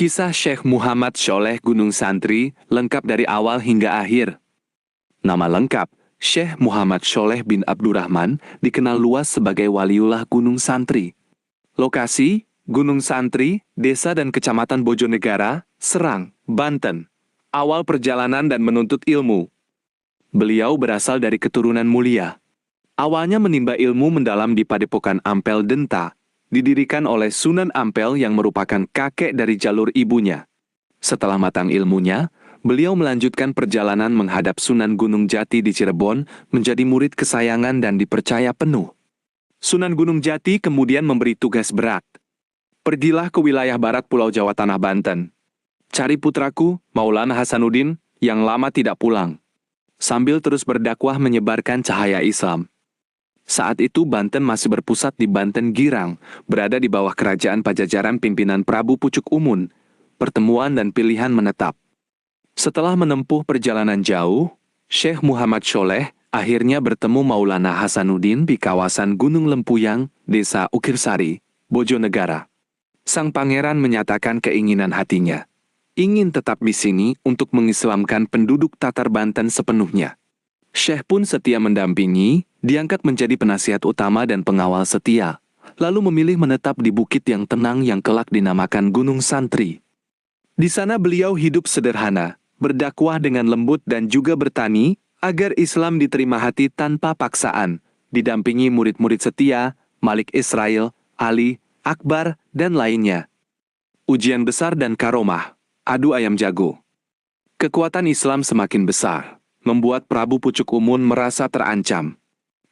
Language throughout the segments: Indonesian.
Kisah Syekh Muhammad Sholeh Gunung Santri lengkap dari awal hingga akhir. Nama lengkap, Syekh Muhammad Sholeh bin Abdurrahman, dikenal luas sebagai waliullah Gunung Santri. Lokasi, Gunung Santri, Desa dan Kecamatan Bojonegara, Serang, Banten. Awal perjalanan dan menuntut ilmu. Beliau berasal dari keturunan mulia. Awalnya menimba ilmu mendalam di Padepokan Ampel Denta, didirikan oleh Sunan Ampel yang merupakan kakek dari jalur ibunya. Setelah matang ilmunya, beliau melanjutkan perjalanan menghadap Sunan Gunung Jati di Cirebon, menjadi murid kesayangan dan dipercaya penuh. Sunan Gunung Jati kemudian memberi tugas berat. Pergilah ke wilayah barat Pulau Jawa Tanah Banten. Cari putraku, Maulana Hasanuddin, yang lama tidak pulang. Sambil terus berdakwah menyebarkan cahaya Islam. Saat itu Banten masih berpusat di Banten Girang, berada di bawah kerajaan Pajajaran pimpinan Prabu Pucuk Umun. Pertemuan dan pilihan menetap. Setelah menempuh perjalanan jauh, Syekh Muhammad Sholeh akhirnya bertemu Maulana Hasanuddin di kawasan Gunung Lempuyang, Desa Ukirsari, Bojonegara. Sang pangeran menyatakan keinginan hatinya. Ingin tetap di sini untuk mengislamkan penduduk Tatar Banten sepenuhnya. Syekh pun setia mendampingi, diangkat menjadi penasihat utama dan pengawal setia, lalu memilih menetap di bukit yang tenang yang kelak dinamakan Gunung Santri. Di sana beliau hidup sederhana, berdakwah dengan lembut dan juga bertani, agar Islam diterima hati tanpa paksaan, didampingi murid-murid setia, Malik Israel, Ali, Akbar, dan lainnya. Ujian besar dan karomah, adu ayam jago. Kekuatan Islam semakin besar, membuat Prabu Pucuk Umun merasa terancam.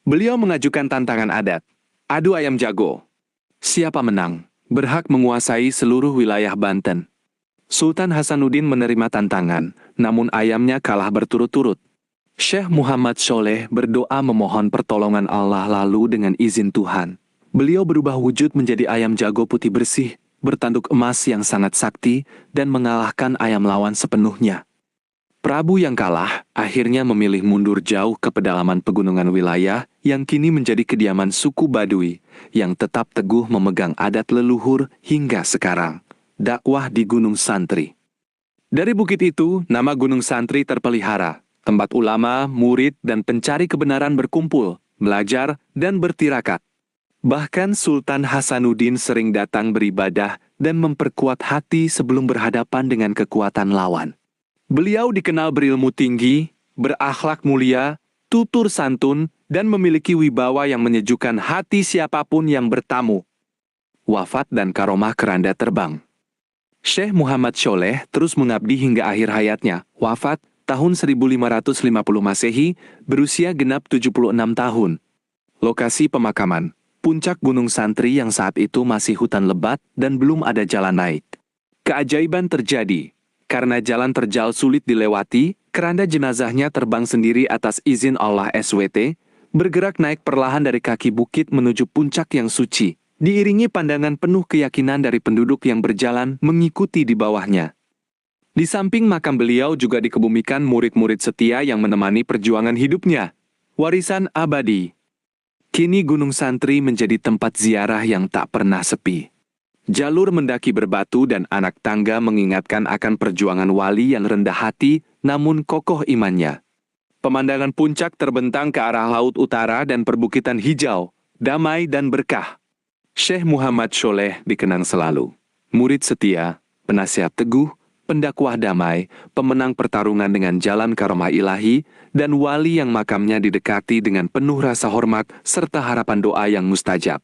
Beliau mengajukan tantangan adat, adu ayam jago. Siapa menang, berhak menguasai seluruh wilayah Banten. Sultan Hasanuddin menerima tantangan, namun ayamnya kalah berturut-turut. Syekh Muhammad Sholeh berdoa memohon pertolongan Allah, lalu dengan izin Tuhan, beliau berubah wujud menjadi ayam jago putih bersih, bertanduk emas yang sangat sakti, dan mengalahkan ayam lawan sepenuhnya. Prabu yang kalah akhirnya memilih mundur jauh ke pedalaman pegunungan wilayah yang kini menjadi kediaman suku Baduy yang tetap teguh memegang adat leluhur hingga sekarang. Dakwah di Gunung Santri. Dari bukit itu, nama Gunung Santri terpelihara. Tempat ulama, murid, dan pencari kebenaran berkumpul, belajar, dan bertirakat. Bahkan Sultan Hasanuddin sering datang beribadah dan memperkuat hati sebelum berhadapan dengan kekuatan lawan. Beliau dikenal berilmu tinggi, berakhlak mulia, tutur santun, dan memiliki wibawa yang menyejukkan hati siapapun yang bertamu. Wafat dan karomah keranda terbang. Syekh Muhammad Sholeh terus mengabdi hingga akhir hayatnya, wafat tahun 1550 Masehi, berusia genap 76 tahun. Lokasi pemakaman, puncak Gunung Santri yang saat itu masih hutan lebat dan belum ada jalan naik. Keajaiban terjadi. Karena jalan terjal sulit dilewati, keranda jenazahnya terbang sendiri atas izin Allah SWT, bergerak naik perlahan dari kaki bukit menuju puncak yang suci, diiringi pandangan penuh keyakinan dari penduduk yang berjalan mengikuti di bawahnya. Di samping makam beliau juga dikebumikan murid-murid setia yang menemani perjuangan hidupnya. Warisan abadi. Kini Gunung Santri menjadi tempat ziarah yang tak pernah sepi. Jalur mendaki berbatu dan anak tangga mengingatkan akan perjuangan wali yang rendah hati namun kokoh imannya. Pemandangan puncak terbentang ke arah laut utara dan perbukitan hijau, damai dan berkah. Syekh Muhammad Sholeh dikenang selalu. Murid setia, penasihat teguh, pendakwah damai, pemenang pertarungan dengan jalan karomah ilahi, dan wali yang makamnya didekati dengan penuh rasa hormat serta harapan doa yang mustajab.